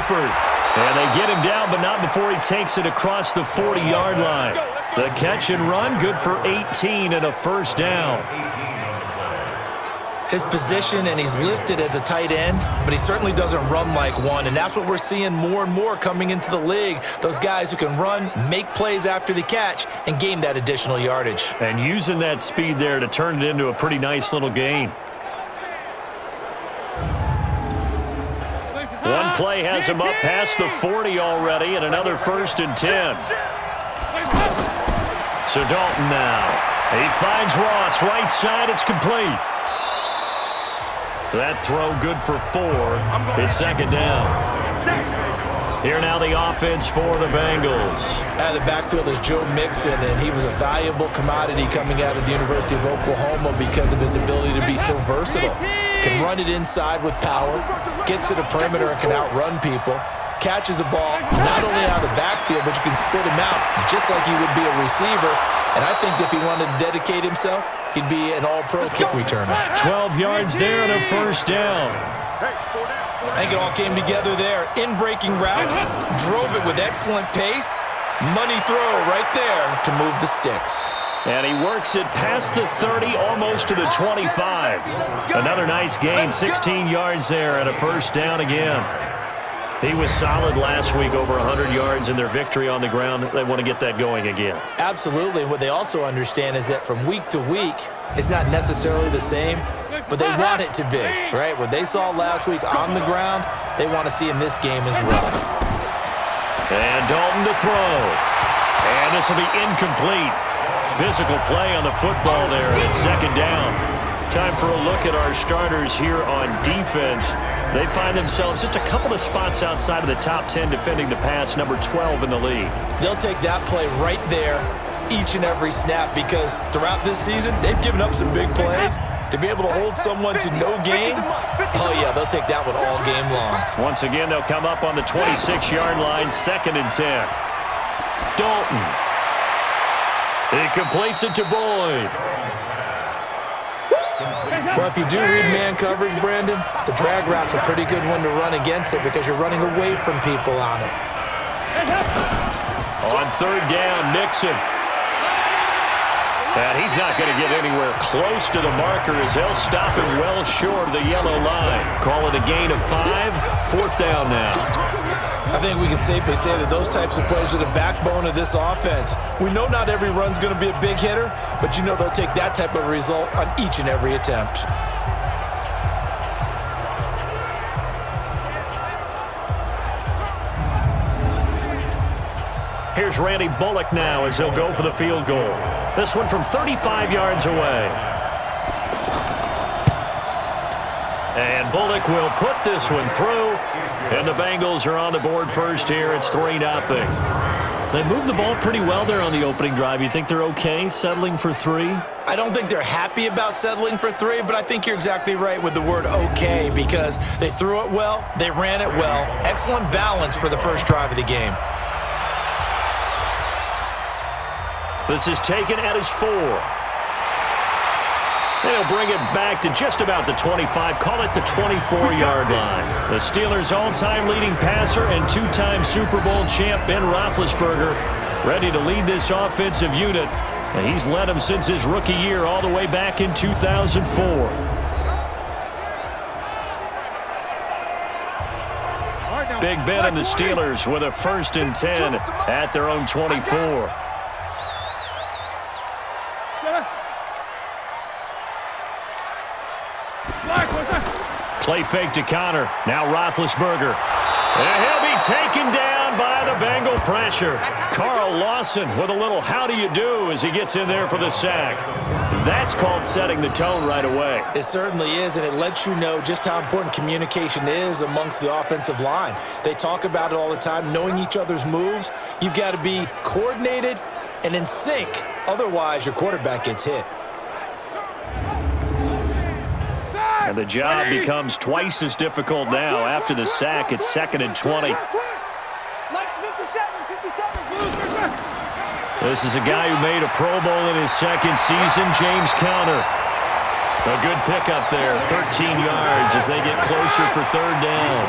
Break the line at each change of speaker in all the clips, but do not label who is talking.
Seifert. And they get him down, but not before he takes it across the 40-yard line. The catch and run, good for 18 and a first down.
His position, and he's listed as a tight end, but he certainly doesn't run like one, and that's what we're seeing more and more coming into the league. Those guys who can run, make plays after the catch, and gain that additional yardage.
And using that speed there to turn it into a pretty nice little gain. One play has him up past the 40 already, and another 1st and 10. So Dalton now. He finds Ross, right side, it's complete. That throw good for 4. It's 2nd down. Here now the offense for the Bengals.
Out of the backfield is Joe Mixon, and he was a valuable commodity coming out of the University of Oklahoma because of his ability to be so versatile. Can run it inside with power, gets to the perimeter and can outrun people, catches the ball not only out of the backfield, but you can split him out just like he would be a receiver. And I think if he wanted to dedicate himself, he'd be an all-pro kick returner.
12 yards there and a first down.
I think it all came together there. In-breaking route, drove it with excellent pace. Money throw right there to move the sticks.
And he works it past the 30, almost to the 25. Another nice gain, 16 yards there and a first down again. He was solid last week, over 100 yards in their victory on the ground. They want to get that going again.
Absolutely. What they also understand is that from week to week, it's not necessarily the same, but they want it to be, right? What they saw last week on the ground, they want to see in this game as well.
And Dalton to throw. And this will be incomplete. Physical play on the football there. It's 2nd down. Time for a look at our starters here on defense. They find themselves just a couple of spots outside of the top 10 defending the pass, number 12 in the league.
They'll take that play right there each and every snap because throughout this season, they've given up some big plays. To be able to hold someone to no gain, oh yeah, they'll take that one all game long.
Once again, they'll come up on the 26-yard line, 2nd and 10. Dalton. He completes it to Boyd.
Well, if you do read man coverage, Brandon, the drag route's a pretty good one to run against it because you're running away from people on it.
On 3rd down, Nixon. And he's not going to get anywhere close to the marker as they'll stop him well short of the yellow line. Call it a gain of 5, 4th down now.
I think we can safely say that those types of plays are the backbone of this offense. We know not every run's going to be a big hitter, but you know they'll take that type of result on each and every attempt.
Here's Randy Bullock now as they'll go for the field goal. This one from 35 yards away. And Bullock will put this one through. And the Bengals are on the board first here. It's 3-0. They moved the ball pretty well there on the opening drive. You think they're okay settling for 3?
I don't think they're happy about settling for 3, but I think you're exactly right with the word okay because they threw it well, they ran it well. Excellent balance for the first drive of the game.
This is taken at his 4. They'll bring it back to just about the 25, call it the 24-yard line. The Steelers' all-time leading passer and 2-time Super Bowl champ Ben Roethlisberger ready to lead this offensive unit. And he's led them since his rookie year all the way back in 2004. Big Ben and the Steelers with a 1st and 10 at their own 24. Play fake to Connor. Now Roethlisberger. And he'll be taken down by the Bengal pressure. Carl Lawson with a little how do you do as he gets in there for the sack. That's called setting the tone right away.
It certainly is, and it lets you know just how important communication is amongst the offensive line. They talk about it all the time, knowing each other's moves. You've got to be coordinated and in sync. Otherwise, your quarterback gets hit.
And the job becomes twice as difficult now. After the sack, it's 2nd and 20. This is a guy who made a Pro Bowl in his 2nd season, James Conner. A good pickup there, 13 yards as they get closer for 3rd down.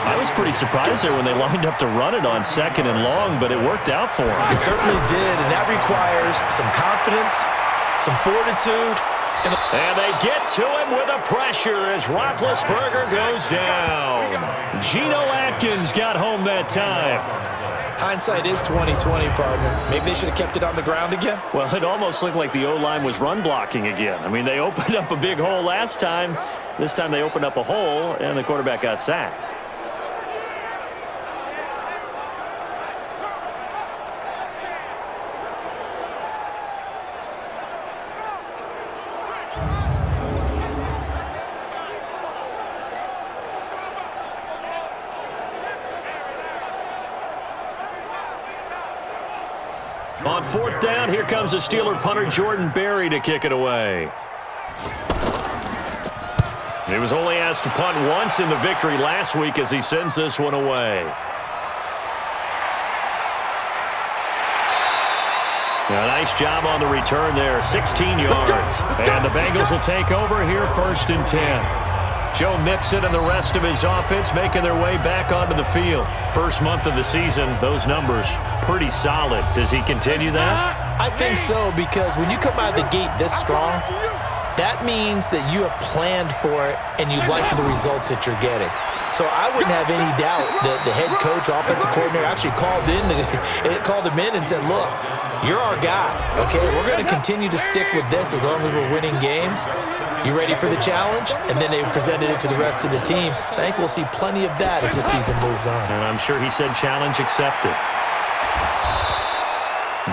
I was pretty surprised there when they lined up to run it on 2nd and long, but it worked out for them.
It certainly did, and that requires some confidence, some fortitude.
And they get to him with a pressure as Roethlisberger goes down. Geno Atkins got home that time.
Hindsight is 20/20, partner. Maybe they should have kept it on the ground again.
Well, it almost looked like the O-line was run blocking again. I mean, they opened up a big hole last time. This time they opened up a hole, and the quarterback got sacked. On 4th down, here comes the Steeler punter Jordan Berry to kick it away. He was only asked to punt once in the victory last week as he sends this one away. A nice job on the return there, 16 yards. And the Bengals will take over here 1st and 10. Joe Mixon and the rest of his offense making their way back onto the field. First month of the season, those numbers pretty solid. Does he continue that?
I think so, because when you come out of the gate this strong, that means that you have planned for it and you like the results that you're getting. So I wouldn't have any doubt that the head coach, offensive coordinator, actually called him in and said, look, you're our guy, okay? We're going to continue to stick with this as long as we're winning games. You ready for the challenge? And then they presented it to the rest of the team. I think we'll see plenty of that as the season moves on.
And I'm sure he said challenge accepted.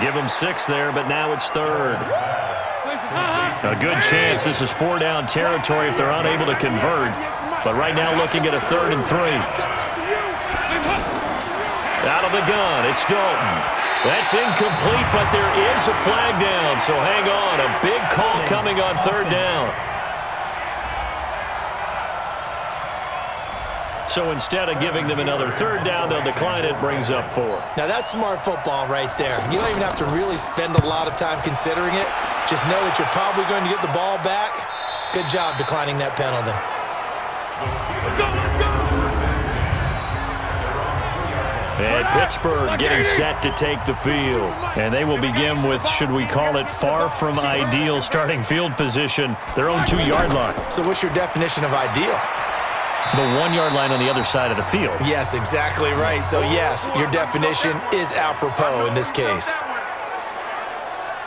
Give him 6 there, but now it's 3rd. A good chance this is 4-down territory if they're unable to convert. But right now looking at a 3rd and 3. Out of the gun, it's Dalton. That's incomplete, but there is a flag down, so hang on. A big call coming on 3rd down. So instead of giving them another 3rd down, they'll decline it, brings up 4.
Now that's smart football right there. You don't even have to really spend a lot of time considering it. Just know that you're probably going to get the ball back. Good job declining that penalty.
And Pittsburgh getting set to take the field. And they will begin with, should we call it, far from ideal starting field position, their own 2-yard line.
So what's your definition of ideal?
The 1-yard line on the other side of the field.
Yes, exactly right. So yes, your definition is apropos in this case.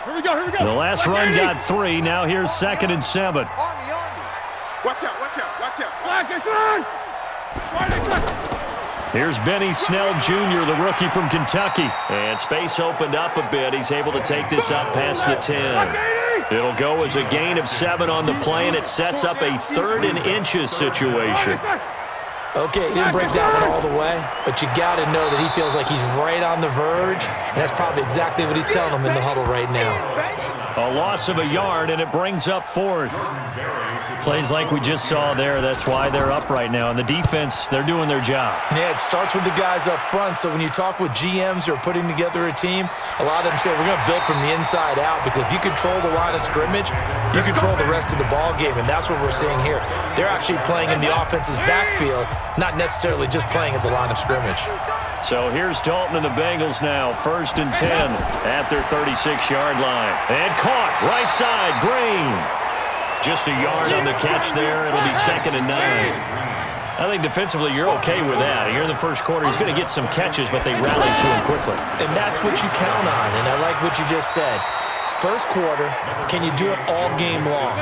Here we go.
The last run got 3. Now here's 2nd and 7.
Watch out.
Here's Benny Snell Jr., the rookie from Kentucky. And space opened up a bit. He's able to take this up past the 10. It'll go as a gain of 7 on the play, and it sets up a 3rd and inches situation.
Okay, he didn't break that one all the way, but you got to know that he feels like he's right on the verge, and that's probably exactly what he's telling them in the huddle right now.
A loss of a yard, and it brings up 4th. Plays like we just saw there. That's why they're up right now. And the defense, they're doing their job.
Yeah, it starts with the guys up front. So when you talk with GMs who are putting together a team, a lot of them say we're going to build from the inside out, because if you control the line of scrimmage, you control the rest of the ball game, and that's what we're seeing here. They're actually playing in the offense's backfield, not necessarily just playing at the line of scrimmage.
So here's Dalton and the Bengals now, 1st and 10 at their 36-yard line. And caught, right side, Green. Just a yard on the catch there. It'll be 2nd and 9. I think defensively you're okay with that. Here in the first quarter, he's going to get some catches, but they rallied to him quickly.
And that's what you count on, and I like what you just said. First quarter, can you do it all game long?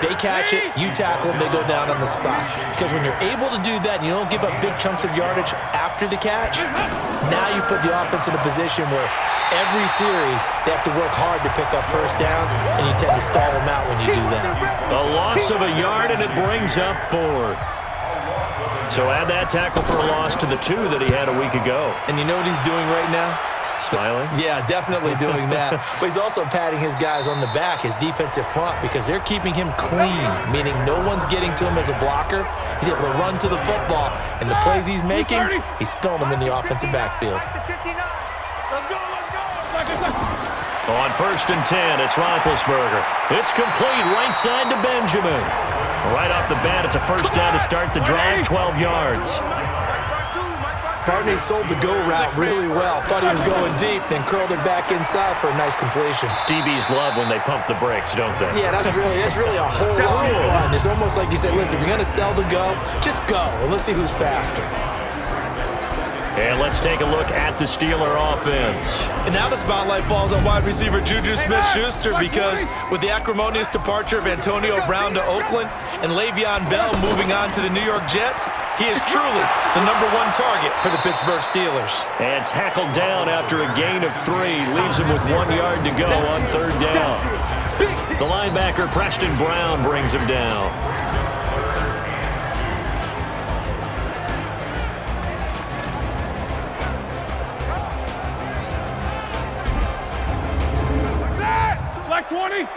They catch it, you tackle them, they go down on the spot. Because when you're able to do that and you don't give up big chunks of yardage after the catch, now you put the offense in a position where every series they have to work hard to pick up first downs, and you tend to stall them out when you do that.
A loss of a yard, and it brings up 4th. So add that tackle for a loss to the 2 that he had a week ago.
And you know what he's doing right now?
Smiling?
Yeah, definitely doing that. But he's also patting his guys on the back, his defensive front, because they're keeping him clean, meaning no one's getting to him as a blocker. He's able to run to the football, and the plays he's making, he's spilling them in the offensive backfield.
On 1st and 10, it's Roethlisberger. It's complete, right side to Benjamin. Right off the bat, it's a first down to start the drive, 12 yards.
Partner sold the go route really well. Thought he was going deep, then curled it back inside for a nice completion.
DBs love when they pump the brakes, don't they?
Yeah, that's really a whole lot of fun. It's almost like you said, listen, if you're going to sell the go, just go. And let's see who's faster.
And let's take a look at the Steeler offense.
And now the spotlight falls on wide receiver Juju Smith-Schuster because with the acrimonious departure of Antonio Brown to Oakland and Le'Veon Bell moving on to the New York Jets, he is truly the #1 target for the Pittsburgh Steelers.
And tackled down after a gain of 3. Leaves him with 1 yard to go on 3rd down. The linebacker Preston Brown brings him down.
Black 20.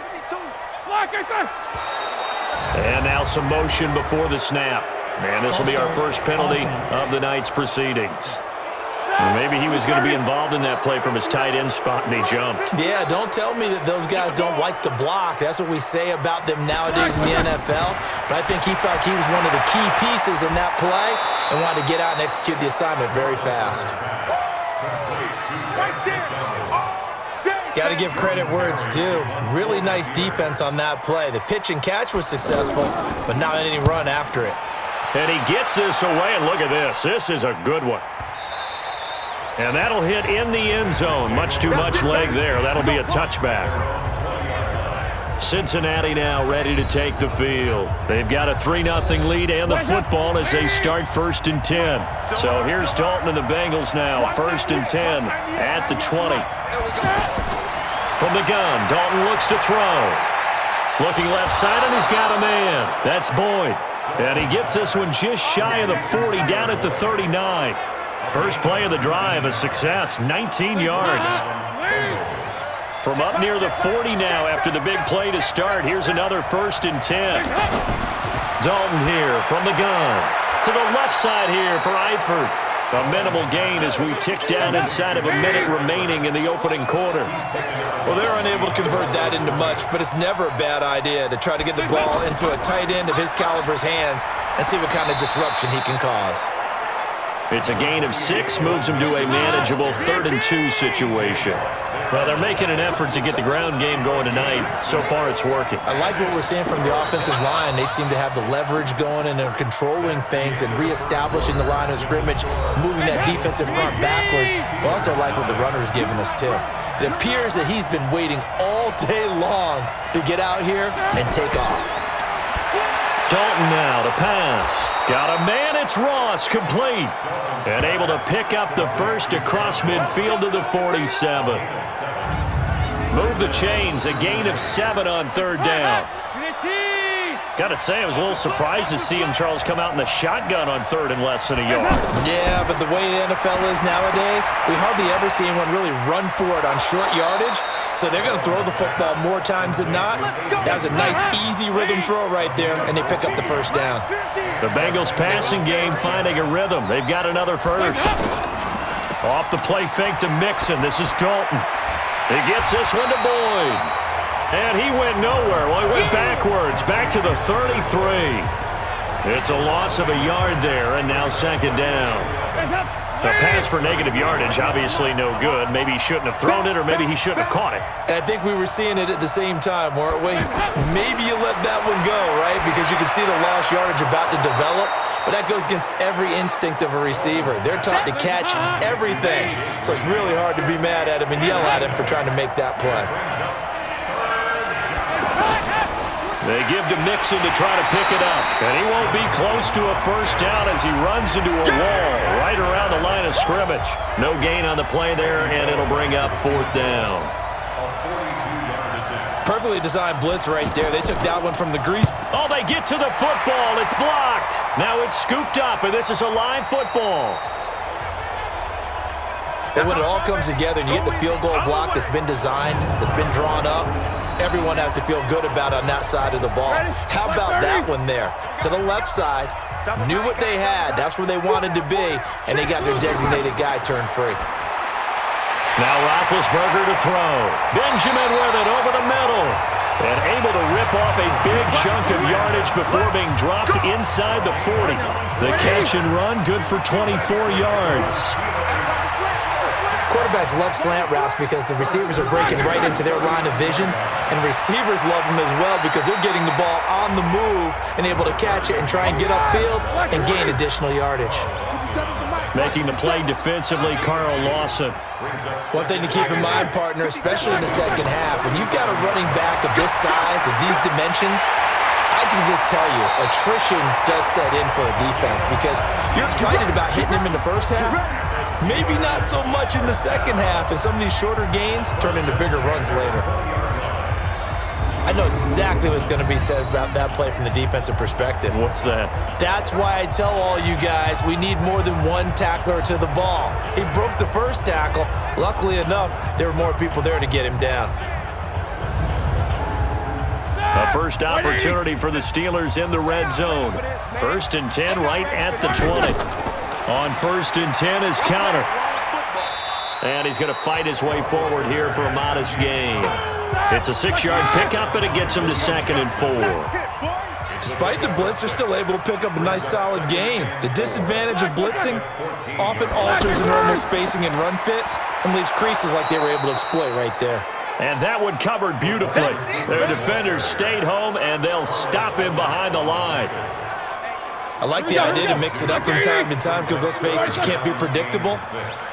Black 18.
And now some motion before the snap. And this will be our first penalty of the night's proceedings. Maybe he was going to be involved in that play from his tight end spot, and he jumped.
Yeah, don't tell me that those guys don't like to block. That's what we say about them nowadays in the NFL. But I think he thought he was one of the key pieces in that play and wanted to get out and execute the assignment very fast. Got to give credit where it's due. Really nice defense on that play. The pitch and catch was successful, but not any run after it.
And he gets this away, and look at this. This is a good one. And that'll hit in the end zone. Much too much leg there. That'll be a touchback. Cincinnati now ready to take the field. They've got a 3-0 lead and the football as they start 1st and 10. So here's Dalton and the Bengals now. 1st and 10 at the 20. From the gun, Dalton looks to throw. Looking left side, and he's got a man. That's Boyd. And he gets this one just shy of the 40, down at the 39. First play of the drive, a success, 19 yards. From up near the 40 now after the big play to start. Here's another 1st and 10. Dalton here from the gun. To the left side here for Eifert. A minimal gain as we tick down inside of a minute remaining in the opening quarter.
Well, they're unable to convert that into much, but it's never a bad idea to try to get the ball into a tight end of his caliber's hands and see what kind of disruption he can cause.
It's a gain of 6, moves him to a manageable 3rd and 2 situation. Well, they're making an effort to get the ground game going tonight. So far, it's working.
I like what we're seeing from the offensive line. They seem to have the leverage going and are controlling things and reestablishing the line of scrimmage, moving that defensive front backwards. But also like what the runner's giving us, too. It appears that he's been waiting all day long to get out here and take off.
Dalton now to pass. Got a man, it's Ross, complete. And able to pick up the first across midfield to the 47. Move the chains, a gain of 7 on 3rd down. Got to say, I was a little surprised to see him, Charles, come out in the shotgun on 3rd and less than a yard.
Yeah, but the way the NFL is nowadays, we hardly ever see anyone really run for it on short yardage. So they're going to throw the football more times than not. That was a nice, easy rhythm throw right there, and they pick up the 1st down.
The Bengals passing game finding a rhythm. They've got another 1st. Off the play fake to Mixon. This is Dalton. He gets this one to Boyd. And he went nowhere. Well, he went backwards, back to the 33. It's a loss of a yard there, and now 2nd down. A pass for negative yardage, obviously no good. Maybe he shouldn't have thrown it, or maybe he shouldn't have caught it.
And I think we were seeing it at the same time, weren't we? Maybe you let that one go, right? Because you can see the lost yardage about to develop. But that goes against every instinct of a receiver. They're taught to catch everything. So it's really hard to be mad at him and yell at him for trying to make that play.
They give to Mixon to try to pick it up. And he won't be close to a 1st down as he runs into a wall right around the line of scrimmage. No gain on the play there, and it'll bring up 4th down.
Perfectly designed blitz right there. They took that one from the grease.
Oh, they get to the football. It's blocked. Now it's scooped up, and this is a live football.
But when it all comes together and you get the field goal block that's been designed, that's been drawn up, everyone has to feel good about on that side of the ball. How about that one there? To the left side, knew what they had. That's where they wanted to be, and they got their designated guy turned free.
Now Roethlisberger to throw. Benjamin with it over the middle. And able to rip off a big chunk of yardage before being dropped inside the 40. The catch and run, good for 24 yards.
Quarterbacks love slant routes because the receivers are breaking right into their line of vision, and receivers love them as well because they're getting the ball on the move and able to catch it and try and get upfield and gain additional yardage.
Making the play defensively, Carl Lawson.
One thing to keep in mind, partner, especially in the second half, when you've got a running back of this size, of these dimensions, I can just tell you, attrition does set in for a defense because you're excited about hitting him in the first half. Maybe not so much in the second half, and some of these shorter gains turn into bigger runs later. I know exactly what's going to be said about that play from the defensive perspective.
What's that?
That's why I tell all you guys we need more than one tackler to the ball. He broke the first tackle. Luckily enough, there were more people there to get him down.
A first opportunity for the Steelers in the red zone. 1st and 10 right at the 20. On 1st and 10 is Counter. And he's going to fight his way forward here for a modest gain. It's a 6-yard pickup, and it gets him to 2nd and 4.
Despite the blitz, they're still able to pick up a nice solid gain. The disadvantage of blitzing often alters the normal spacing and run fits and leaves creases like they were able to exploit right there.
And that one covered beautifully. Their defenders stayed home, and they'll stop him behind the line.
I like the idea to mix it up from time to time because, let's face it, you can't be predictable.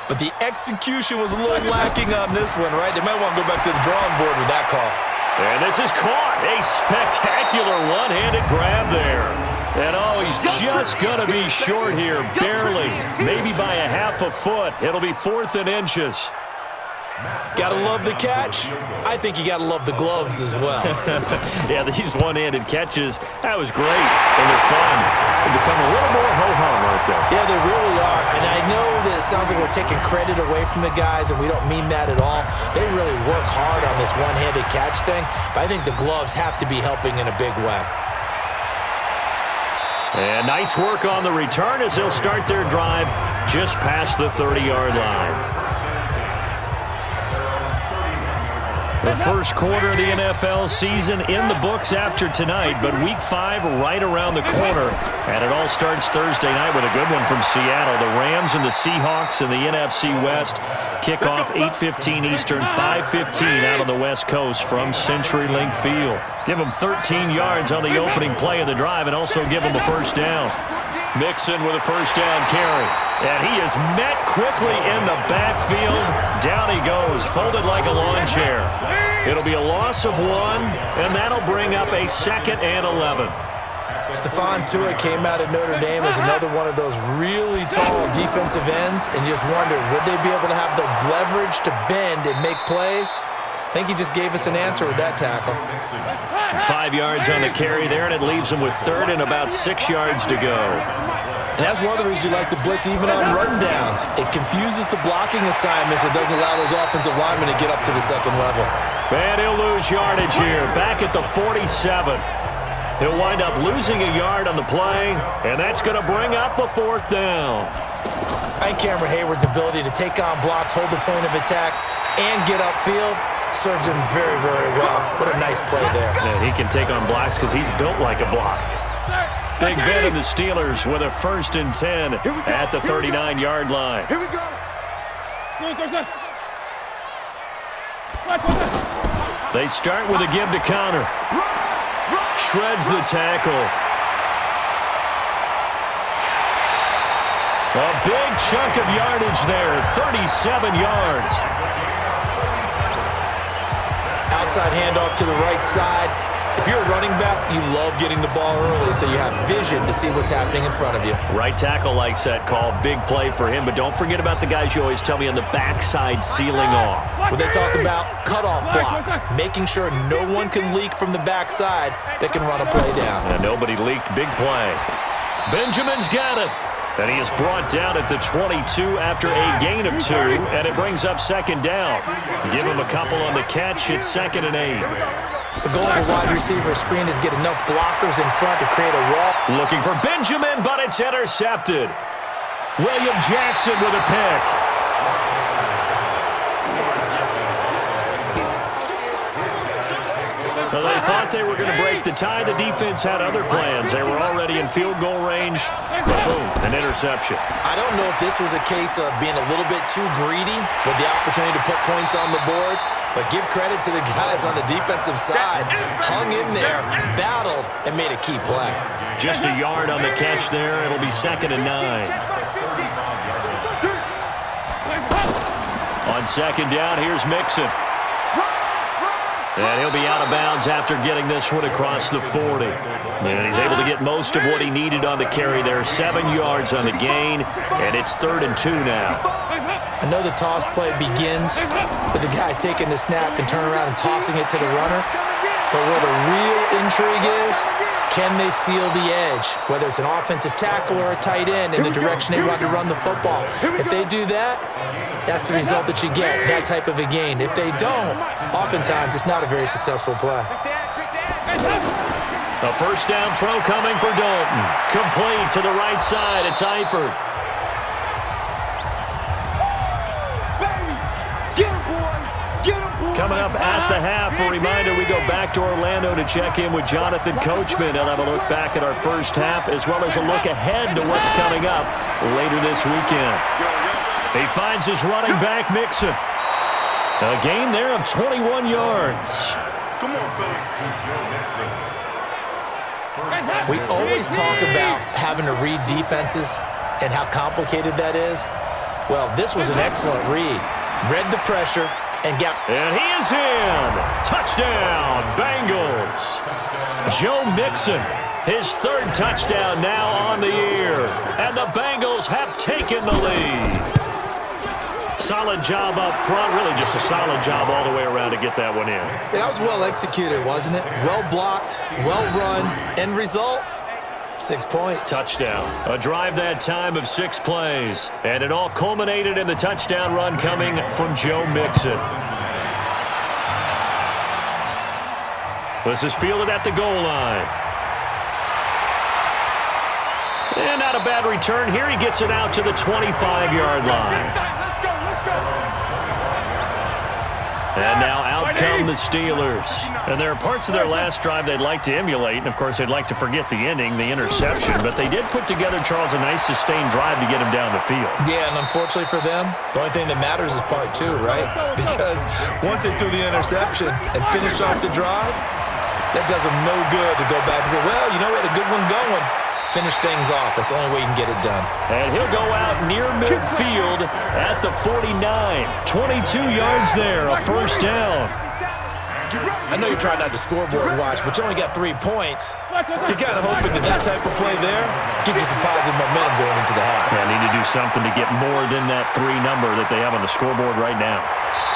But the execution was a little lacking on this one, right? They might want to go back to the drawing board with that call.
And this is caught. A spectacular one-handed grab there. And, oh, he's just going to be short here, barely, maybe by a half a foot. It'll be 4th and inches.
Gotta love the catch. I think you gotta love the gloves as well.
Yeah, these one-handed catches, that was great. And they're fun. They become a little more ho-hum, aren't they?
Yeah, they really are. And I know that it sounds like we're taking credit away from the guys, and we don't mean that at all. They really work hard on this one-handed catch thing, but I think the gloves have to be helping in a big way.
And nice work on the return as they'll start their drive just past the 30-yard line. The first quarter of the NFL season in the books after tonight, but Week 5 right around the corner. And it all starts Thursday night with a good one from Seattle. The Rams and the Seahawks in the NFC West kick off 8:15 Eastern, 5:15 out on the West Coast from CenturyLink Field. Give them 13 yards on the opening play of the drive and also give them a first down. Mixon with a first down carry. And he is met quickly in the backfield. Down he goes, folded like a lawn chair. It'll be a loss of 1, and that'll bring up a 2nd and 11.
Stephon Tuitt came out of Notre Dame as another one of those really tall defensive ends, and you just wonder, would they be able to have the leverage to bend and make plays? I think he just gave us an answer with that tackle.
5 yards on the carry there, and it leaves him with 3rd and about 6 yards to go.
And that's one of the reasons you like to blitz even on rundowns. It confuses the blocking assignments. It doesn't allow those offensive linemen to get up to the second level.
And he'll lose yardage here, back at the 47. He'll wind up losing a yard on the play, and that's going to bring up a 4th down.
I think Cameron Hayward's ability to take on blocks, hold the point of attack, and get upfield serves him very, very well. What a nice play there.
And he can take on blocks because he's built like a block. Big Ben and the Steelers with a 1st and 10 at the 39-yard line.
Here we go.
They start with a give to Counter. Shreds the tackle. A big chunk of yardage there, 37 yards.
Outside handoff to the right side. If you're a running back, you love getting the ball early so you have vision to see what's happening in front of you.
Right tackle likes that call. Big play for him, but don't forget about the guys you always tell me on the backside sealing off.
When they talk about cutoff blocks, making sure no one can leak from the backside that can run a play down.
And nobody leaked. Big play. Benjamin's got it. And he is brought down at the 22 after a gain of 2, and it brings up 2nd down. Give him a couple on the catch. It's 2nd and 8.
The goal of a wide receiver screen is get enough blockers in front to create a wall.
Looking for Benjamin, but it's intercepted. William Jackson with a pick. Well, they thought they were going to break the tie. The defense had other plans. They were already in field goal range. But boom, an interception.
I don't know if this was a case of being a little bit too greedy with the opportunity to put points on the board, but give credit to the guys on the defensive side. Hung in there, battled, and made a key play.
Just a yard on the catch there. It'll be 2nd and 9. On 2nd down, here's Mixon. And he'll be out of bounds after getting this one across the 40. And he's able to get most of what he needed on the carry there. 7 yards on the gain, and it's 3rd and 2 now.
I know the toss play begins with the guy taking the snap and turning around and tossing it to the runner. But where the real intrigue is, can they seal the edge? Whether it's an offensive tackle or a tight end in the direction they want to run the football. If they do that, that's the result that you get, that type of a gain. If they don't, oftentimes it's not a very successful play.
A 1st down throw coming for Dalton. Complete to the right side. It's Eifert. Coming up at the half, a reminder, we go back to Orlando to check in with Jonathan Coachman and have a look back at our first half as well as a look ahead to what's coming up later this weekend. He finds his running back, Mixon. A gain there of 21 yards.
Come on, fellas.
We always talk about having to read defenses and how complicated that is. Well, this was an excellent read. Read the pressure and got...
And he is in. Touchdown, Bengals. Joe Mixon, his 3rd touchdown now on the year. And the Bengals have taken the lead. Solid job up front. Really just a solid job all the way around to get that one in.
That was well executed, wasn't it? Well blocked, well run. End result, 6 points.
Touchdown. A drive that time of 6 plays. And it all culminated in the touchdown run coming from Joe Mixon. This is fielded at the goal line. And not a bad return here. He gets it out to the 25-yard line. And now out come the Steelers. And there are parts of their last drive they'd like to emulate. And, of course, they'd like to forget the ending, the interception. But they did put together, Charles, a nice sustained drive to get him down the field.
Yeah, and unfortunately for them, the only thing that matters is part 2, right? Because once they threw the interception and finished off the drive, that does them no good to go back and say, well, you know, we had a good one going. Finish things off. That's the only way you can get it done.
And he'll go out near midfield at the 49. 22 yards there, a 1st down.
I know you're trying not to scoreboard watch, but you only got 3 points. You're kind of hoping that type of play there gives you some positive momentum going into the half.
Yeah, need to do something to get more than that 3 number that they have on the scoreboard right now.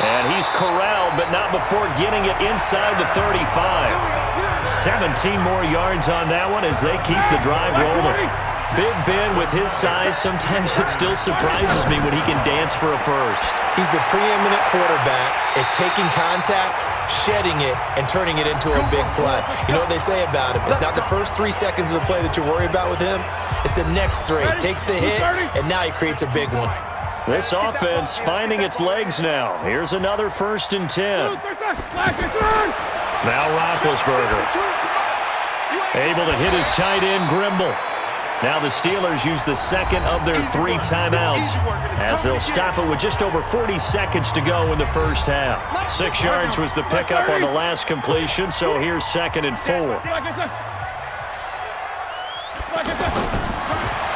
And he's corralled, but not before getting it inside the 35. 17 more yards on that one as they keep the drive rolling. Big Ben with his size, sometimes it still surprises me when he can dance for a first.
He's the preeminent quarterback at taking contact, shedding it, and turning it into a big play. You know what they say about him? It's not the first 3 seconds of the play that you worry about with him. It's the next 3. Takes the hit, and now he creates a big one.
This offense finding its legs now. Here's another 1st and 10. Now Roethlisberger. Able to hit his tight end, Grimble. Now the Steelers use the 2nd of their 3 timeouts as they'll stop it with just over 40 seconds to go in the first half. 6 yards was the pickup on the last completion, so here's 2nd and 4.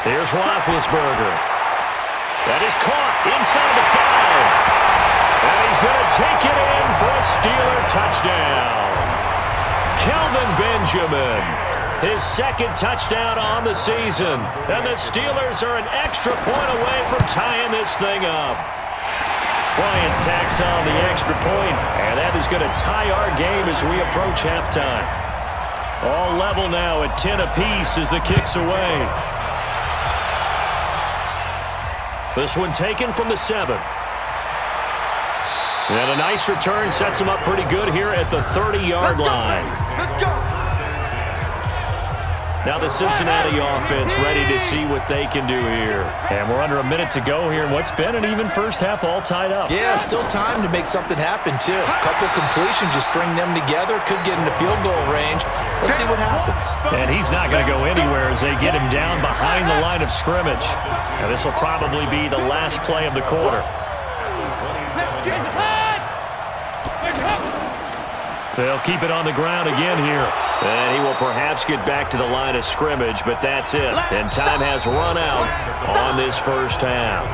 Here's Roethlisberger. That is caught inside the 5. And he's going to take it in for a Steeler touchdown. Kelvin Benjamin, his 2nd touchdown on the season. And the Steelers are an extra point away from tying this thing up. Bryant tacks on the extra point, and that is going to tie our game as we approach halftime. All level now at 10 apiece as the kick's away. This one taken from the 7. And a nice return sets him up pretty good here at the 30-yard line. Now the Cincinnati offense ready to see what they can do here. And we're under a minute to go here in what's been an even first half, all tied up.
Yeah, still time to make something happen, too. A couple completions, you string them together, could get into field goal range. Let's see what happens.
And he's not going to go anywhere as they get him down behind the line of scrimmage. And this will probably be the last play of the quarter. They'll keep it on the ground again here. And he will perhaps get back to the line of scrimmage, but that's it. And time has run out on this first half.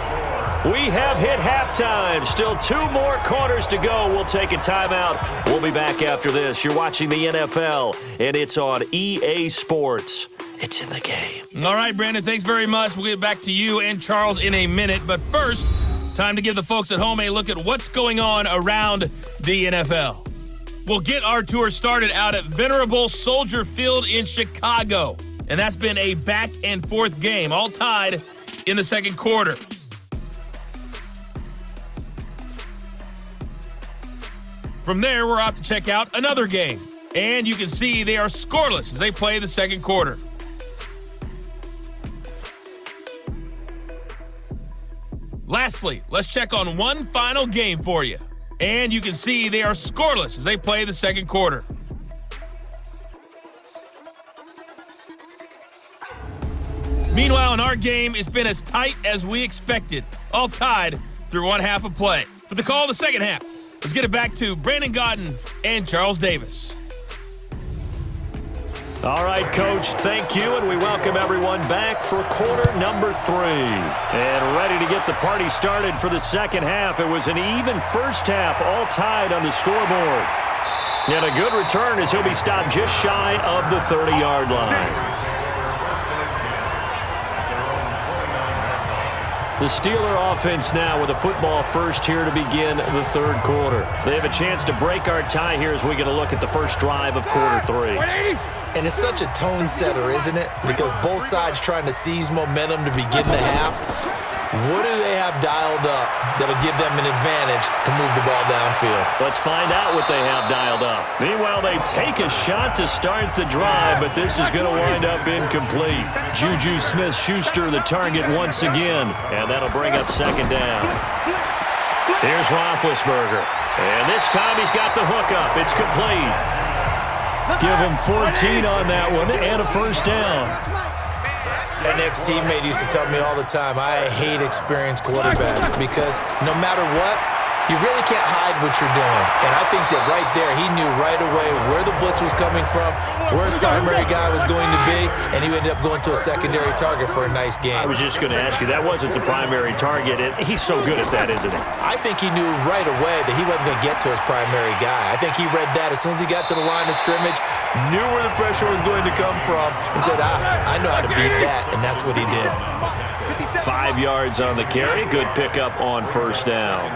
We have hit halftime. Still 2 more quarters to go. We'll take a timeout. We'll be back after this. You're watching the NFL, and it's on EA Sports. It's in the game.
All right, Brandon, thanks very much. We'll get back to you and Charles in a minute. But first, time to give the folks at home a look at what's going on around the NFL. We'll get our tour started out at Venerable Soldier Field in Chicago. And that's been a back-and-forth game, all tied in the second quarter. From there, we're off to check out another game. And you can see they are scoreless as they play the second quarter. Lastly, let's check on one final game for you. And you can see they are scoreless as they play the second quarter. Meanwhile, in our game, it's been as tight as we expected, all tied through one half of play. For the call of the second half, let's get it back to Brandon Godden and Charles Davis.
All right, Coach, thank you, and we welcome everyone back for quarter number 3. And ready to get the party started for the second half. It was an even first half, all tied on the scoreboard. And a good return as he'll be stopped just shy of the 30-yard line. The Steeler offense now with a football first here to begin the third quarter. They have a chance to break our tie here as we get a look at the first drive of quarter 3.
And it's such a tone setter, isn't it? Because both sides trying to seize momentum to begin the half. What do they have dialed up that'll give them an advantage to move the ball downfield?
Let's find out what they have dialed up. Meanwhile, they take a shot to start the drive, but this is going to wind up incomplete. Juju Smith-Schuster the target once again, and that'll bring up second down. Here's Roethlisberger, and this time he's got the hook up. It's complete. Give him 14 on that one and a first down.
An ex-teammate used to tell me all the time, I hate experienced quarterbacks because no matter what, you really can't hide what you're doing. And I think that right there, he knew right away where the blitz was coming from, where his primary guy was going to be, and he ended up going to a secondary target for a nice game.
I was just going to ask you, that wasn't the primary target. He's so good at that, isn't he?
I think he knew right away that he wasn't going to get to his primary guy. I think he read that as soon as he got to the line of scrimmage, knew where the pressure was going to come from, and said, I know how to beat that, and that's what he did.
5 yards on the carry. Good pickup on first down.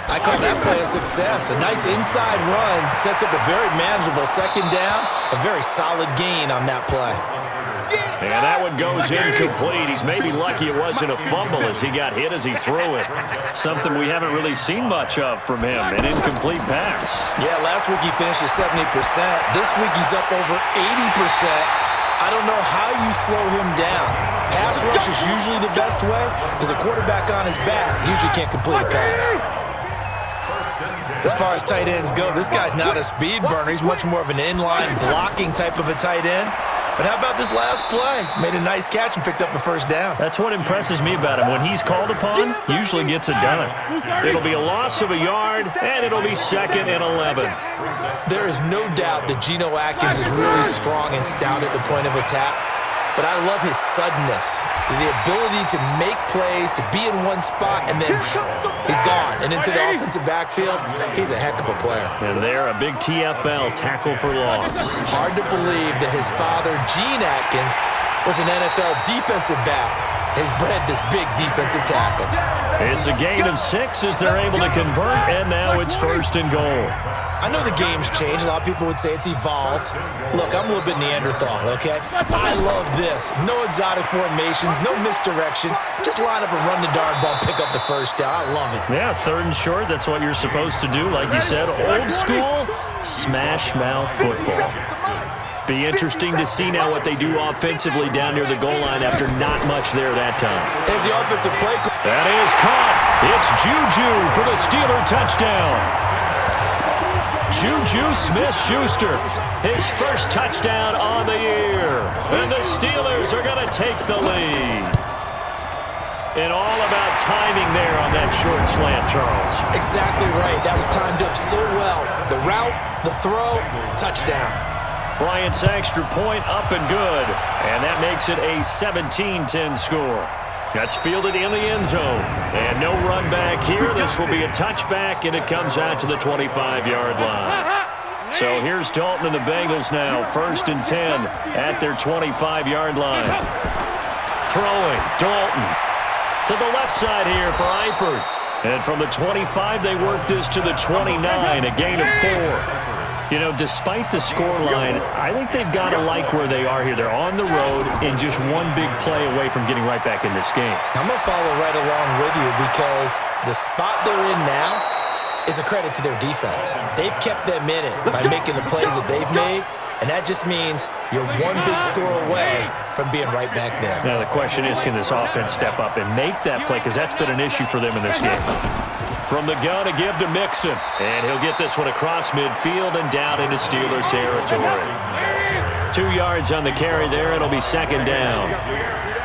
I call that play a success. A nice inside run sets up a very manageable second down, a very solid gain on that play.
And that one goes incomplete. He's maybe lucky it wasn't a fumble as he got hit as he threw it. Something we haven't really seen much of from him, an incomplete pass.
Yeah, last week he finished at 70%. This week he's up over 80%. I don't know how you slow him down. Pass rush is usually the best way because a quarterback on his back usually can't complete a pass. As far as tight ends go, this guy's not a speed burner. He's much more of an inline blocking type of a tight end. But how about this last play? Made a nice catch and picked up a first down.
That's what impresses me about him. When he's called upon, usually gets it done. It'll be a loss of a yard, and it'll be 2nd and 11.
There is no doubt that Geno Atkins is really strong and stout at the point of attack. But I love his suddenness, the ability to make plays, to be in one spot, and then he's gone. And into the offensive backfield, he's a heck of a player.
And there, a big TFL, tackle for loss.
Hard to believe that his father, Gene Atkins, was an NFL defensive back. Has bred this big defensive tackle.
It's a gain of 6 as they're able to convert, and now it's 1st and goal.
I know the game's changed. A lot of people would say it's evolved. Look, I'm a little bit Neanderthal, okay? I love this. No exotic formations, no misdirection. Just line up and run the darn ball, pick up the first down. I love it.
Yeah, 3rd and short, that's what you're supposed to do. Like you said, old school, smash mouth football. Be interesting to see now what they do offensively down near the goal line after not much there that time.
As the offensive play.
That is caught. It's Juju for the Steeler touchdown. Juju Smith-Schuster, his first touchdown on the year. And the Steelers are going to take the lead. And all about timing there on that short slant, Charles.
Exactly right. That was timed up so well. The route, the throw, touchdown.
Bryant's extra point up and good. And that makes it a 17-10 score. That's fielded in the end zone. And no run back here. This will be a touchback, and it comes out to the 25-yard line. So here's Dalton and the Bengals now. 1st and 10 at their 25-yard line. Throwing, Dalton to the left side here for Eifert. And from the 25, they work this to the 29, a gain of 4. You know, despite the scoreline, I think they've got to like where they are here. They're on the road and just one big play away from getting right back in this game.
I'm going to follow right along with you because the spot they're in now is a credit to their defense. They've kept them in it by making the plays that they've made, and that just means you're one big score away from being right back there.
Now, the question is, can this offense step up and make that play? Because that's been an issue for them in this game. From the gun to give to Mixon. And he'll get this one across midfield and down into Steeler territory. 2 yards on the carry there. It'll be 2nd down.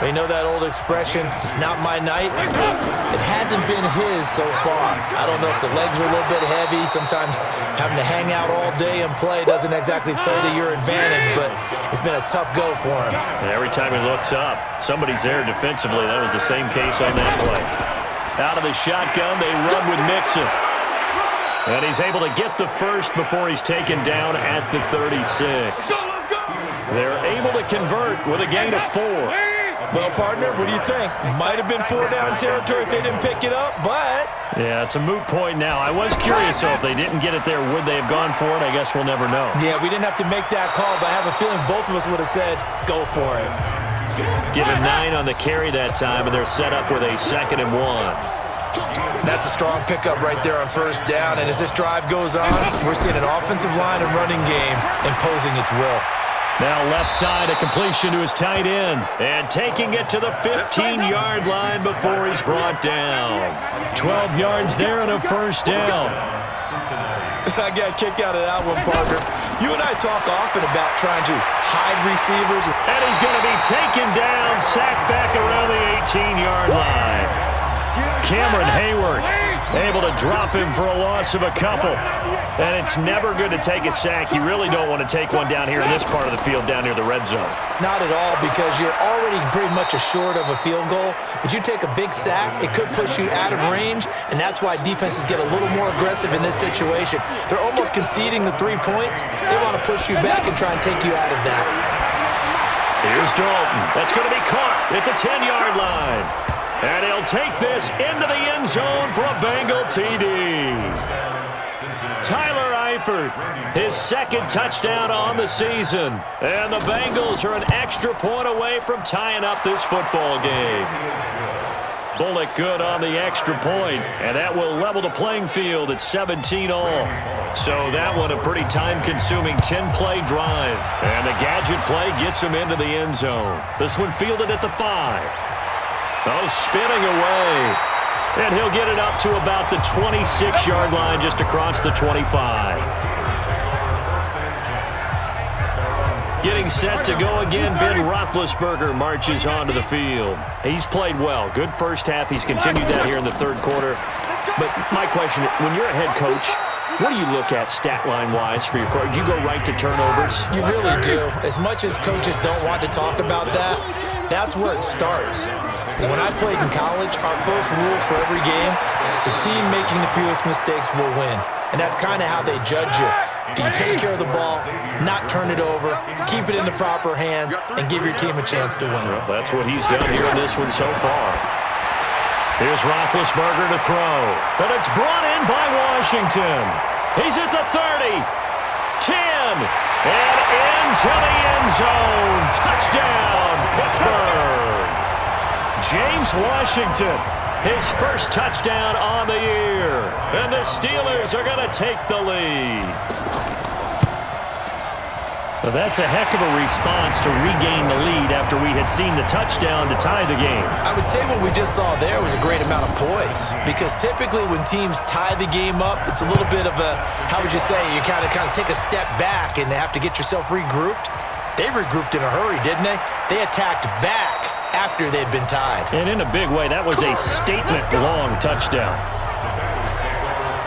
We know that old expression, it's not my night. It hasn't been his so far. I don't know if the legs are a little bit heavy. Sometimes having to hang out all day and play doesn't exactly play to your advantage, but it's been a tough go for him.
And every time he looks up, somebody's there defensively. That was the same case on that play. Out of the shotgun, they run with Mixon. And he's able to get the first before he's taken down at the 36. They're able to convert with a gain of 4.
Well, partner, what do you think? Might have been 4-down territory if they didn't pick it up, but...
Yeah, it's a moot point now. I was curious, so if they didn't get it there, would they have gone for it? I guess we'll never know.
Yeah, we didn't have to make that call, but I have a feeling both of us would have said, go for it.
Given 9 on the carry that time, and they're set up with a 2nd and 1.
That's a strong pickup right there on 1st down, and as this drive goes on, we're seeing an offensive line and running game imposing its will.
Now left side, a completion to his tight end, and taking it to the 15-yard line before he's brought down. 12 yards there and a 1st down.
I got a kick out of that one, partner. You and I talk often about trying to hide receivers.
And he's going to be taken down, sacked back around the 18-yard line. Cameron Hayward able to drop him for a loss of a couple. And it's never good to take a sack. You really don't want to take one down here in this part of the field, down near the red zone.
Not at all, because you're already pretty much assured of a field goal. But you take a big sack, it could push you out of range, and that's why defenses get a little more aggressive in this situation. They're almost conceding the 3 points. They want to push you back and try and take you out of that.
Here's Dalton. That's going to be caught at the 10-yard line. And he'll take this into the end zone for a Bengal TD. Tyler Eifert, his 2nd touchdown on the season. And the Bengals are an extra point away from tying up this football game. Bullock good on the extra point, and that will level the playing field at 17-all. So that one a pretty time-consuming 10-play drive. And the gadget play gets him into the end zone. This one fielded at the 5. Oh, spinning away. And he'll get it up to about the 26-yard line, just across the 25. Getting set to go again, Ben Roethlisberger marches onto the field. He's played well. Good first half. He's continued that here in the 3rd quarter. But my question, when you're a head coach, what do you look at stat line-wise for your coach? Do you go right to turnovers?
You really do. As much as coaches don't want to talk about that, that's where it starts. When I played in college, our first rule for every game, the team making the fewest mistakes will win. And that's kind of how they judge you. Do you take care of the ball, not turn it over, keep it in the proper hands, and give your team a chance to win?
Well, that's what he's done here in this one so far. Here's Roethlisberger to throw. But it's brought in by Washington. He's at the 30, 10, and into the end zone. Touchdown, Pittsburgh. James Washington, his first touchdown on the year. And the Steelers are going to take the lead. Well, that's a heck of a response to regain the lead after we had seen the touchdown to tie the game.
I would say what we just saw there was a great amount of poise, because typically when teams tie the game up, it's a little bit of a, how would you say, you kind of take a step back and have to get yourself regrouped. They regrouped in a hurry, didn't they? They attacked back after they'd been tied.
And in a big way, that was a statement-long touchdown.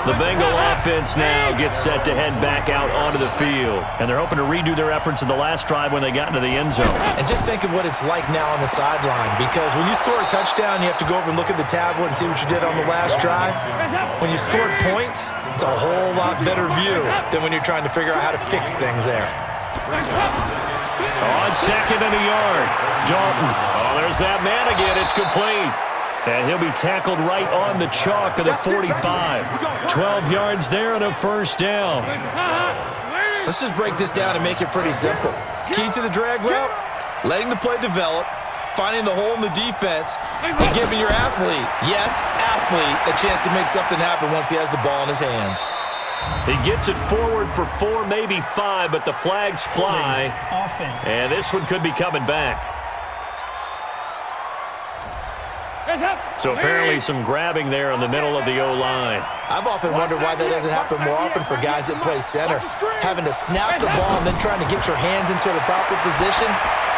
The Bengal offense now gets set to head back out onto the field. And they're hoping to redo their efforts in the last drive when they got into the end zone.
And just think of what it's like now on the sideline, because when you score a touchdown, you have to go over and look at the tablet and see what you did on the last drive. When you scored points, it's a whole lot better view than when you're trying to figure out how to fix things there.
On second and a yard, Dalton. Oh, there's that man again. It's complete. And he'll be tackled right on the chalk of the 45. 12 yards there and a first down.
Let's just break this down and make it pretty simple. Key to the drag route, letting the play develop, finding the hole in the defense, and giving your athlete, yes, athlete, a chance to make something happen once he has the ball in his hands.
He gets it forward for 4, maybe 5, but the flags fly.
Offense.
And this one could be coming back. So apparently some grabbing there in the middle of the O-line.
I've often wondered why that doesn't happen more often for guys that play center. Having to snap the ball and then trying to get your hands into the proper position,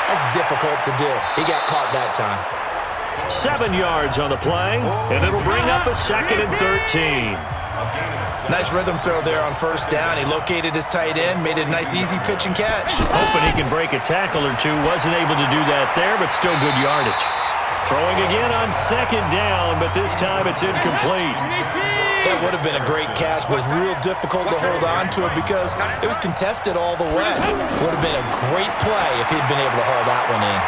that's difficult to do. He got caught that time.
7 yards on the play, and it'll bring up a 2nd and 13.
Nice rhythm throw there on first down. He located his tight end, made a nice easy pitch and catch.
Hoping he can break a tackle or two. Wasn't able to do that there, but still good yardage. Throwing again on 2nd down, but this time it's incomplete.
That would have been a great catch, but it was real difficult to hold on to it because it was contested all the way. Would have been a great play if he'd been able to haul that one in.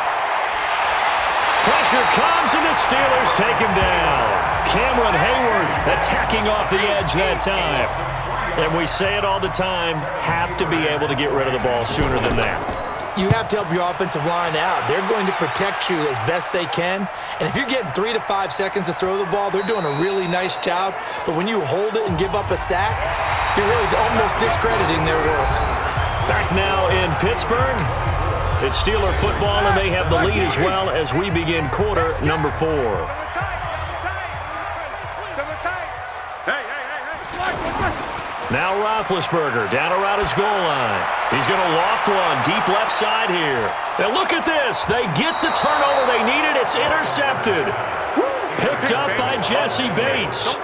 Pressure comes, and the Steelers take him down. Cameron Hayward attacking off the edge that time. And we say it all the time, have to be able to get rid of the ball sooner than that.
You have to help your offensive line out. They're going to protect you as best they can. And if you're getting 3 to 5 seconds to throw the ball, they're doing a really nice job. But when you hold it and give up a sack, you're really almost discrediting their work.
Back now in Pittsburgh. It's Steeler football, and they have the lead as well as we begin quarter number 4. Now Roethlisberger down around his goal line. He's going to loft one deep left side here. And look at this. They get the turnover they needed. It's intercepted. Picked up by Jesse Bates.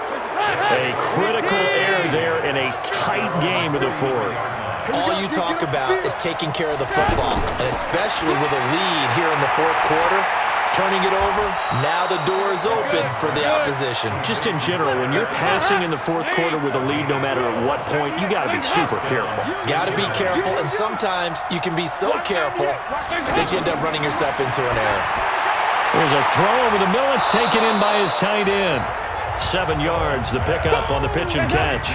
A critical error there in a tight game of the 4th.
All you talk about is taking care of the football, and especially with a lead here in the 4th quarter. Turning it over, now the door is open for the opposition.
Just in general, when you're passing in the 4th quarter with a lead, no matter at what point, you got to be super careful.
Got to be careful, and sometimes you can be so careful that you end up running yourself into an error.
There's a throw over the middle. It's taken in by his tight end. 7 yards, the pickup on the pitch and catch.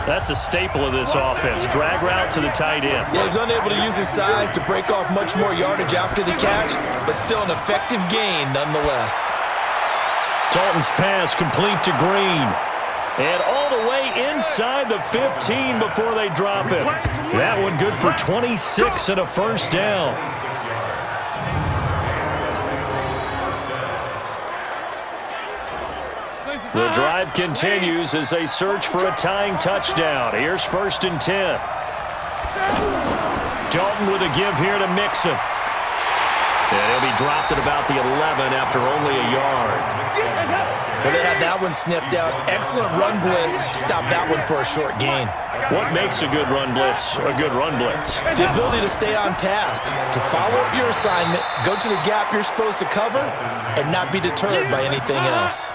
That's a staple of this offense. Drag route to the tight end.
Yeah, he was unable to use his size to break off much more yardage after the catch, but still an effective gain nonetheless.
Dalton's pass complete to Green. And all the way inside the 15 before they drop it. That one good for 26 and a first down. The drive continues as they search for a tying touchdown. Here's 1st and 10. Dalton with a give here to Mixon. And he'll be dropped at about the 11 after only a yard.
Well, they had that one sniffed out. Excellent run blitz. Stopped that one for a short gain.
What makes a good run blitz a good run blitz?
The ability to stay on task, to follow up your assignment, go to the gap you're supposed to cover, and not be deterred by anything else.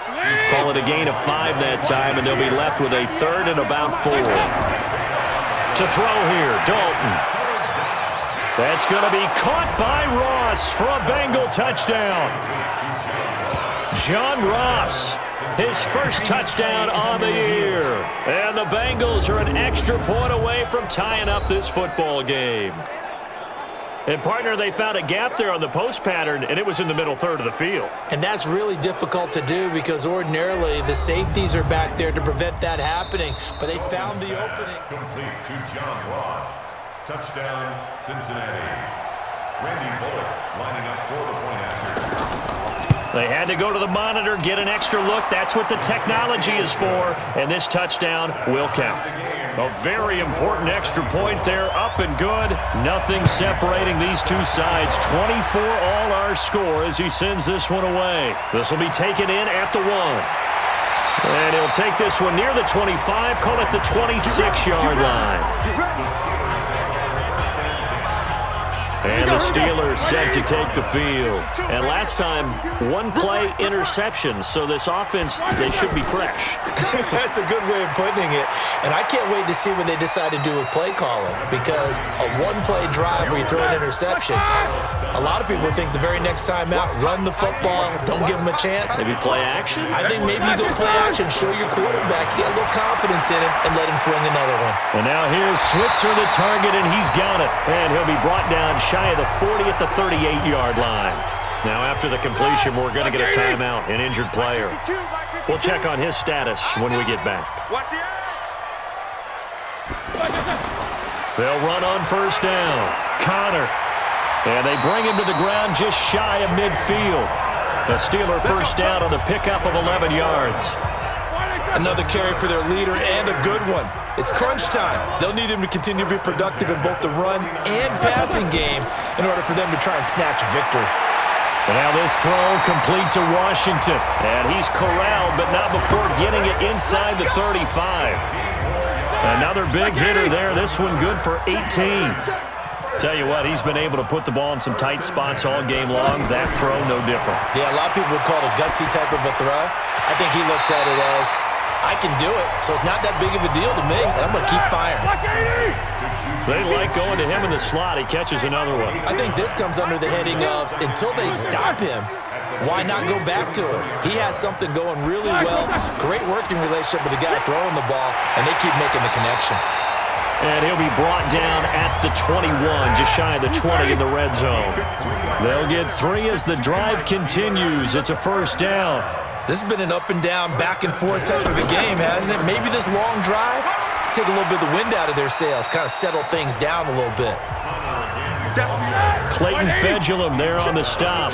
Call it a gain of 5 that time, and they'll be left with a 3rd and about 4. To throw here, Dalton. That's going to be caught by Ross for a Bengal touchdown. John Ross, his first touchdown on the year. And the Bengals are an extra point away from tying up this football game. And, partner, they found a gap there on the post pattern, and it was in the middle 3rd of the field.
And that's really difficult to do because ordinarily the safeties are back there to prevent that happening, but they found the opening.
Complete to John Ross.
Touchdown, Cincinnati. Randy Bullock lining up for the point after.
They had to go to the monitor, get an extra look. That's what the technology is for, and this touchdown will count. A very important extra point there, up and good. Nothing separating these two sides. 24 all our score as he sends this one away. This will be taken in at the 1. And he'll take this one near the 25, call it the 26-yard line. And the Steelers set to take the field. And last time, one-play interception, so this offense, they should be fresh.
That's a good way of putting it. And I can't wait to see what they decide to do with play calling, because a one-play drive where you throw an interception, a lot of people think the very next time out, run the football, don't give them a chance.
Maybe play action?
I think maybe you go play action, show your quarterback, get a little confidence in him, and let him fling another one.
And now here's Switzer, the target, and he's got it. And he'll be brought down shy of the 40 at the 38-yard line. Now after the completion, we're going to get a timeout, an injured player. We'll check on his status when we get back. They'll run on first down. Connor. And they bring him to the ground just shy of midfield. The Steeler first down on the pickup of 11 yards.
Another carry for their leader, and a good one. It's crunch time. They'll need him to continue to be productive in both the run and passing game in order for them to try and snatch a victory.
And now this throw complete to Washington. And he's corralled, but not before getting it inside the 35. Another big hitter there. This one good for 18. Tell you what, he's been able to put the ball in some tight spots all game long. That throw, no different.
Yeah, a lot of people would call it a gutsy type of a throw. I think he looks at it as, I can do it, so it's not that big of a deal to me, and I'm going to keep firing.
They like going to him in the slot. He catches another one.
I think this comes under the heading of, until they stop him, why not go back to it? He has something going really well, great working relationship with the guy throwing the ball, and they keep making the connection.
And he'll be brought down at the 21, just shy of the 20 in the red zone. They'll get 3 as the drive continues. It's a first down.
This has been an up and down, back and forth type of a game, hasn't it? Maybe this long drive, take a little bit of the wind out of their sails, kind of settle things down a little bit.
Clayton Fedulum there on the stop.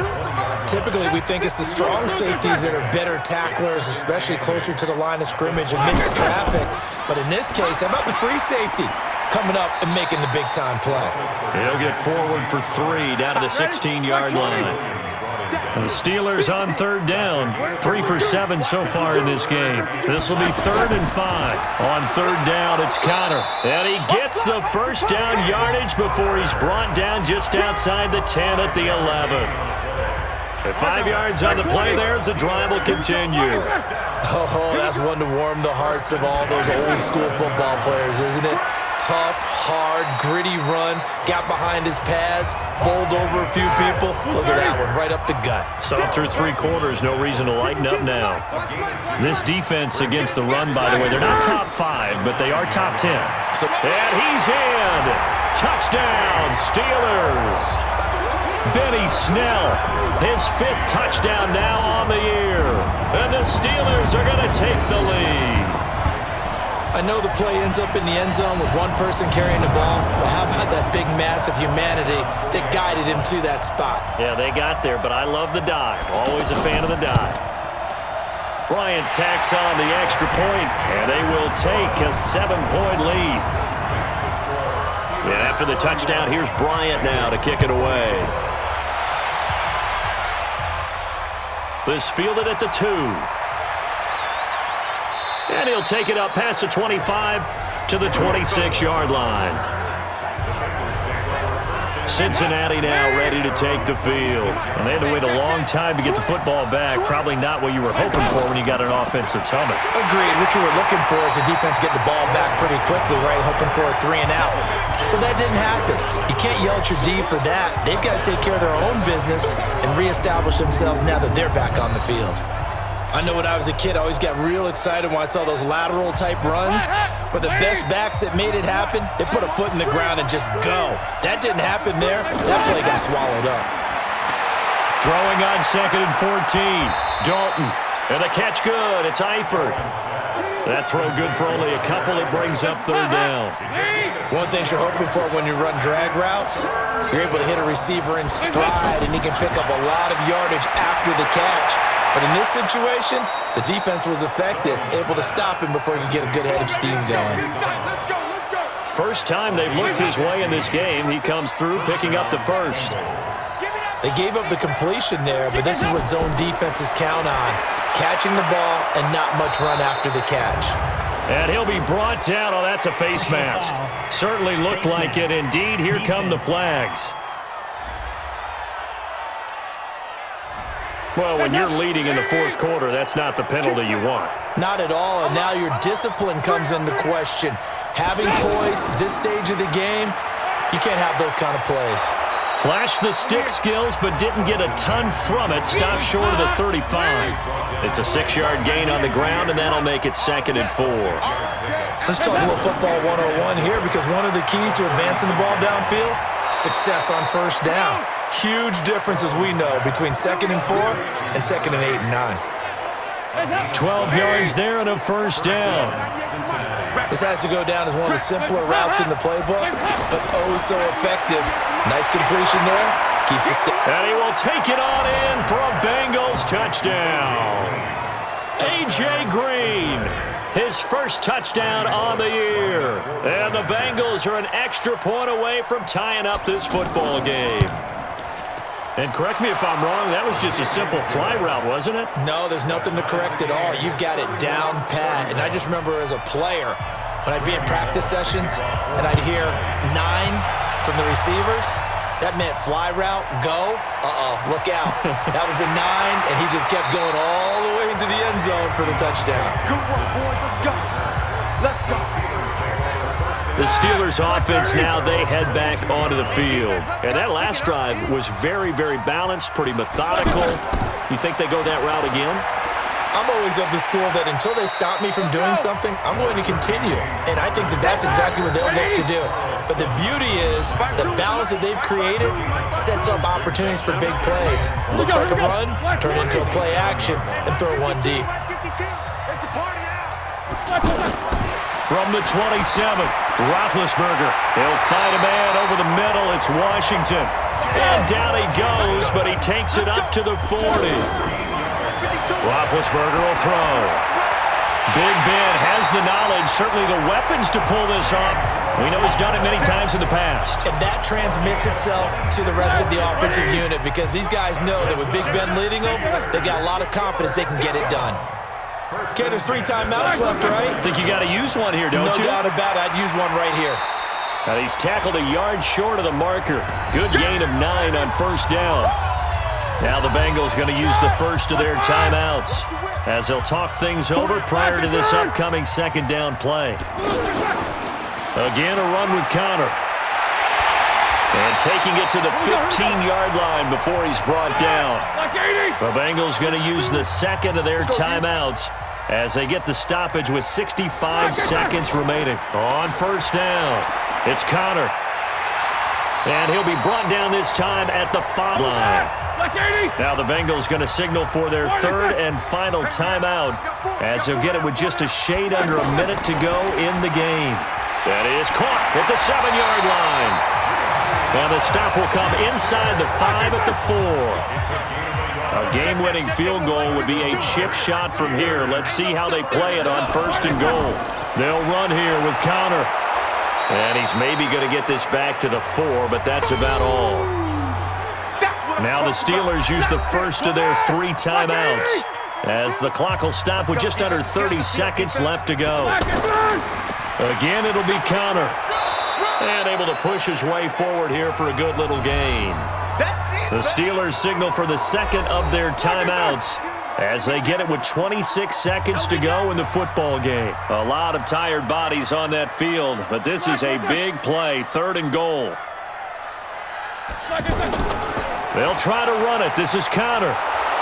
Typically, we think it's the strong safeties that are better tacklers, especially closer to the line of scrimmage amidst traffic. But in this case, how about the free safety coming up and making the big-time play?
He'll get forward for 3 down to the 16-yard line. And the Steelers on third down, 3 for 7 so far in this game. This will be 3rd and 5. On third down, it's Connor. And he gets the first down yardage before he's brought down just outside the 10 at the 11. At 5 yards on the play there as the drive will continue.
Oh, that's one to warm the hearts of all those old-school football players, isn't it? Tough, hard, gritty run, got behind his pads, bowled over a few people. Look at that one, right up the gut.
Saw through 3 quarters, no reason to lighten up now. This defense against the run, by the way, they're not top 5, but they are top 10. And he's in. Touchdown, Steelers. Benny Snell, his 5th touchdown now on the year. And the Steelers are going to take the lead.
I know the play ends up in the end zone with one person carrying the ball, but how about that big mass of humanity that guided him to that spot?
Yeah, they got there, but I love the dive. Always a fan of the dive. Bryant tacks on the extra point, and they will take a 7-point lead. And after the touchdown, here's Bryant now to kick it away. This fielded at the 2. And he'll take it up past the 25 to the 26-yard line. Cincinnati now ready to take the field. And they had to wait a long time to get the football back. Probably not what you were hoping for when you got an offense that's humming.
Agreed. What you were looking for is the defense getting the ball back pretty quickly, right? Hoping for a 3 and out. So that didn't happen. You can't yell at your D for that. They've got to take care of their own business and reestablish themselves now that they're back on the field. I know when I was a kid, I always got real excited when I saw those lateral-type runs. But the best backs that made it happen, they put a foot in the ground and just go. That didn't happen there. That play got swallowed up.
Throwing on 2nd and 14. Dalton. And the catch good. It's Eifert. That throw good for only a couple. It brings up third down.
One thing you're hoping for when you run drag routes, you're able to hit a receiver in stride, and he can pick up a lot of yardage after the catch. But in this situation, the defense was effective, able to stop him before he could get a good head of steam going.
First time they've looked his way in this game. He comes through picking up the first.
They gave up the completion there, but this is what zone defenses count on. Catching the ball and not much run after the catch.
And he'll be brought down. Oh, that's a face mask. Certainly looked like it. Indeed, here come the flags. Well, when you're leading in the fourth quarter, that's not the penalty you want.
Not at all, and now your discipline comes into question. Having poise this stage of the game, you can't have those kind of plays.
Flashed the stick skills, but didn't get a ton from it. Stopped short of the 35. It's a 6-yard gain on the ground, and that'll make it 2nd and 4.
Let's talk a little football 101 here, because one of the keys to advancing the ball downfield, success on first down. Huge difference, as we know, between 2nd and 4 and 2nd and 8 and 9.
12 yards there and a first down.
This has to go down as one of the simpler routes in the playbook, but oh so effective. Nice completion there. Keeps the stick.
And he will take it on in for a Bengals touchdown. A.J. Green, his first touchdown on the year. And the Bengals are an extra point away from tying up this football game. And correct me if I'm wrong, that was just a simple fly route, wasn't it?
No, there's nothing to correct at all. You've got it down pat. And I just remember as a player, when I'd be in practice sessions and I'd hear 9 from the receivers, that meant fly route, go, look out. That was the 9, and he just kept going all the way into the end zone for the touchdown.
Good work, boys. Let's go. Let's go.
The Steelers offense now, they head back onto the field. And that last drive was very, very balanced, pretty methodical. You think they go that route again?
I'm always of the school that until they stop me from doing something, I'm going to continue. And I think that that's exactly what they'll look to do. But the beauty is the balance that they've created sets up opportunities for big plays. Looks like a run, turn into a play action, and throw one deep.
From the 27, Roethlisberger. He'll find a man over the middle. It's Washington. And down he goes, but he takes it up to the 40. Roethlisberger will throw. Big Ben has the knowledge, certainly the weapons to pull this off. We know he's done it many times in the past.
And that transmits itself to the rest of the offensive unit, because these guys know that with Big Ben leading them, they've got a lot of confidence they can get it done. Okay, there's 3 timeouts left, right?
I think you got to use one here, don't you?
No doubt about it. I'd use one right here.
And he's tackled a yard short of the marker. Good gain of 9 on first down. Now the Bengals going to use the first of their timeouts as they'll talk things over prior to this upcoming 2nd down play. Again, a run with Connor. And taking it to the 15-yard line before he's brought down. The Bengals going to use the 2nd of their timeouts as they get the stoppage with 65 seconds remaining. On first down, it's Connor. And he'll be brought down this time at the 5 line. Now the Bengals going to signal for their 3rd and final timeout as they'll get it with just a shade under a minute to go in the game. That is caught at the 7-yard line. And the stop will come inside the 5 at the 4. A game-winning field goal would be a chip shot from here. Let's see how they play it on 1st and goal. They'll run here with Connor. And he's maybe going to get this back to the 4, but that's about all. Now the Steelers use the first of their 3 timeouts as the clock will stop with just under 30 seconds left to go. Again, it'll be Connor. And able to push his way forward here for a good little gain. The Steelers signal for the 2nd of their timeouts as they get it with 26 seconds to go in the football game. A lot of tired bodies on that field, but this is a big play, 3rd and goal. They'll try to run it. This is Connor.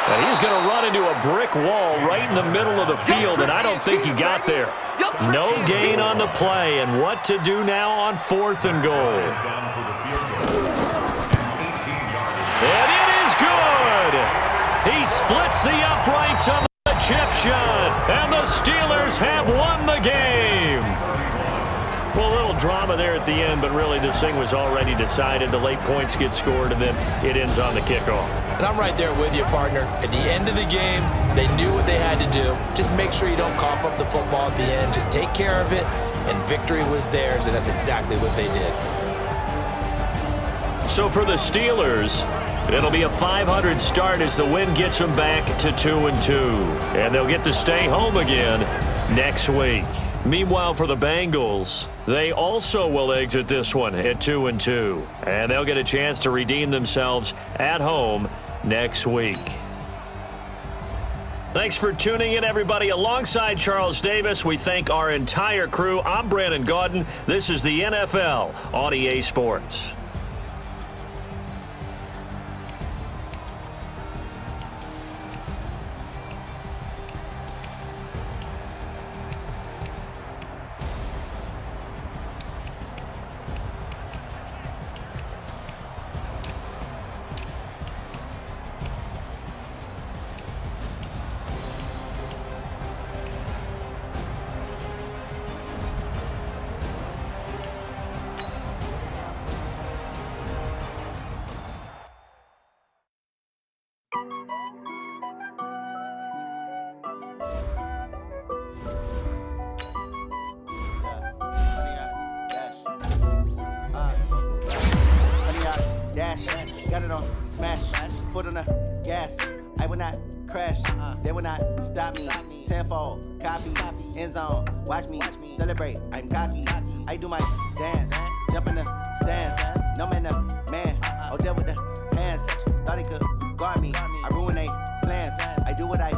And he's going to run into a brick wall right in the middle of the field, and I don't think he got there. No gain on the play, and what to do now on 4th and goal. And it is good. He splits the uprights on the chip shot, and the Steelers have won the game. Well, a little drama there at the end, but really this thing was already decided. The late points get scored, and then it ends on the kickoff.
And I'm right there with you, partner. At the end of the game, they knew what they had to do. Just make sure you don't cough up the football at the end. Just take care of it, and victory was theirs, and that's exactly what they did.
So for the Steelers, it'll be a 500 start as the win gets them back to 2-2. And they'll get to stay home again next week. Meanwhile, for the Bengals, they also will exit this one at 2-2. And they'll get a chance to redeem themselves at home next week. Thanks for tuning in, everybody. Alongside Charles Davis, we thank our entire crew. I'm Brandon Gaudin. This is the NFL on EA Sports.
Dash, got it on, smash, foot on the gas. I will not crash, they will not stop me. Tenfold, copy, end zone, watch me celebrate. I'm cocky, I do my dance, jump in the stands. No man, the man, oh, there with the hands. Thought he could guard me, I ruin they plans. I do what I